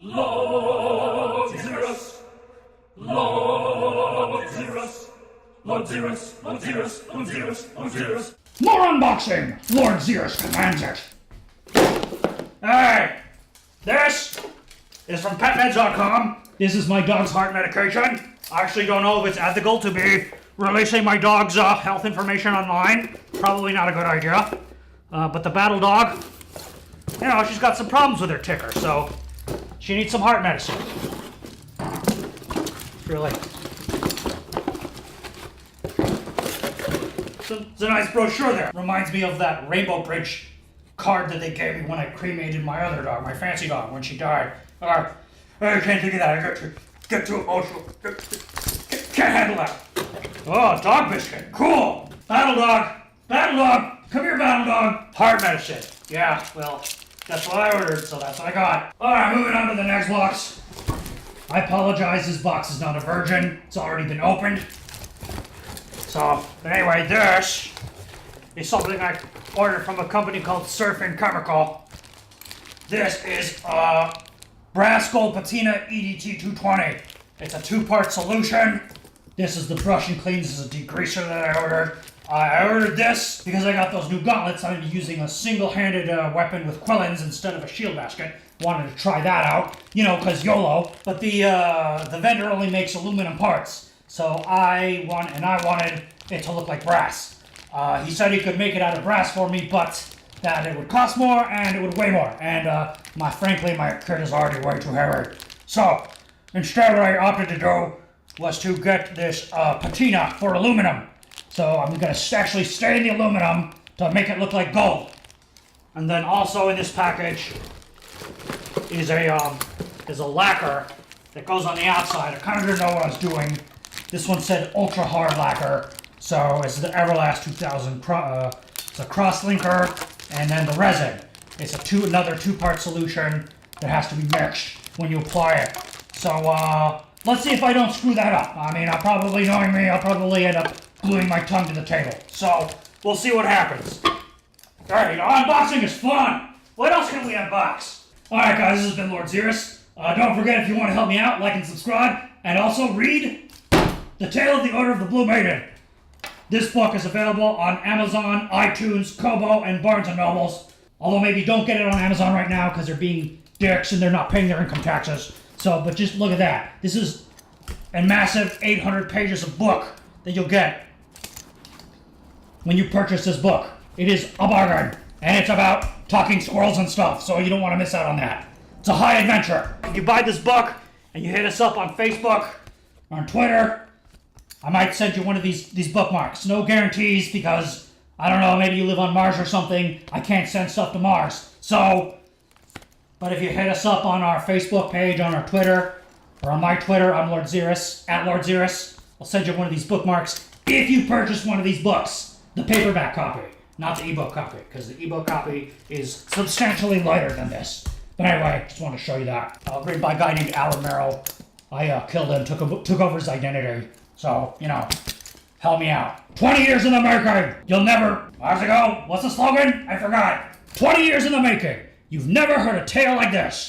Lord Xerus, Lord Xerus, Lord Xerus, Lord Xerus, Lord Xerus, Lord Xerus. More unboxing! Lord Xerus commands it. Hey! This is from PetMeds.com. This is my dog's heart medication. I actually don't know if it's ethical to be releasing my dog's health information online. Probably not a good idea. But the battle dog, you know, she's got some problems with her ticker, so she needs some heart medicine. Really. It's a nice brochure there. Reminds me of that Rainbow Bridge card that they gave me when I cremated my other dog, my fancy dog, when she died. I can't think of that. I get too emotional. Can't handle that. Oh, dog biscuit. Cool. Battle dog. Battle dog. Come here, battle dog. Heart medicine. Yeah, well, that's what I ordered, so that's what I got. Alright, moving on to the next box. I apologize, this box is not a virgin. It's already been opened. So, but anyway, this is something I ordered from a company called Sur Fin Chemical. This is Brass Gold Patina EDT 220. It's a 2-part solution. This is the brush and clean. This is a degreaser that I ordered. I ordered this because I got those new gauntlets. I'm using a single-handed weapon with quillins instead of a shield basket. Wanted to try that out, you know, because YOLO. But the vendor only makes aluminum parts, so I wanted it to look like brass. He said he could make it out of brass for me, but that it would cost more and it would weigh more. And frankly, my kit is already way too heavy. So instead, what I opted to do was to get this patina for aluminum. So I'm going to actually stain the aluminum to make it look like gold. And then also in this package is a lacquer that goes on the outside. I kind of didn't know what I was doing. This one said ultra hard lacquer. So it's the Everlast 2000. It's a cross linker, and then the resin. It's another 2-part solution that has to be mixed when you apply it. So let's see if I don't screw that up. I mean, knowing me, I'll probably end up gluing my tongue to the table. So we'll see what happens. Alright, unboxing is fun. What else can we unbox? Alright guys, this has been Lord Xerus. Don't forget, if you want to help me out, like and subscribe, and also read The Tale of the Order of the Blue Maiden. This book is available on Amazon, iTunes, Kobo, and Barnes & Nobles. Although maybe don't get it on Amazon right now because they're being dicks and they're not paying their income taxes. So, but just look at that. This is a massive 800 pages of book that you'll get when you purchase this book. It is a bargain, and it's about talking squirrels and stuff, so you don't want to miss out on that. It's a high adventure. If you buy this book and you hit us up on Facebook or on Twitter, I might send you one of these bookmarks. No guarantees because, I don't know, maybe you live on Mars or something. I can't send stuff to Mars. So, but if you hit us up on our Facebook page, on our Twitter, or on my Twitter, I'm Lord Xerus, @LordXerus, I'll send you one of these bookmarks if you purchase one of these books. The paperback copy, not the ebook copy, because the ebook copy is substantially lighter than this. But anyway, just want to show you that. Written by a guy named Alan Merrill. I killed him, took over his identity. So, you know, help me out. 20 years in the making. You'll never... How's it go? What's the slogan? I forgot. 20 years in the making. You've never heard a tale like this.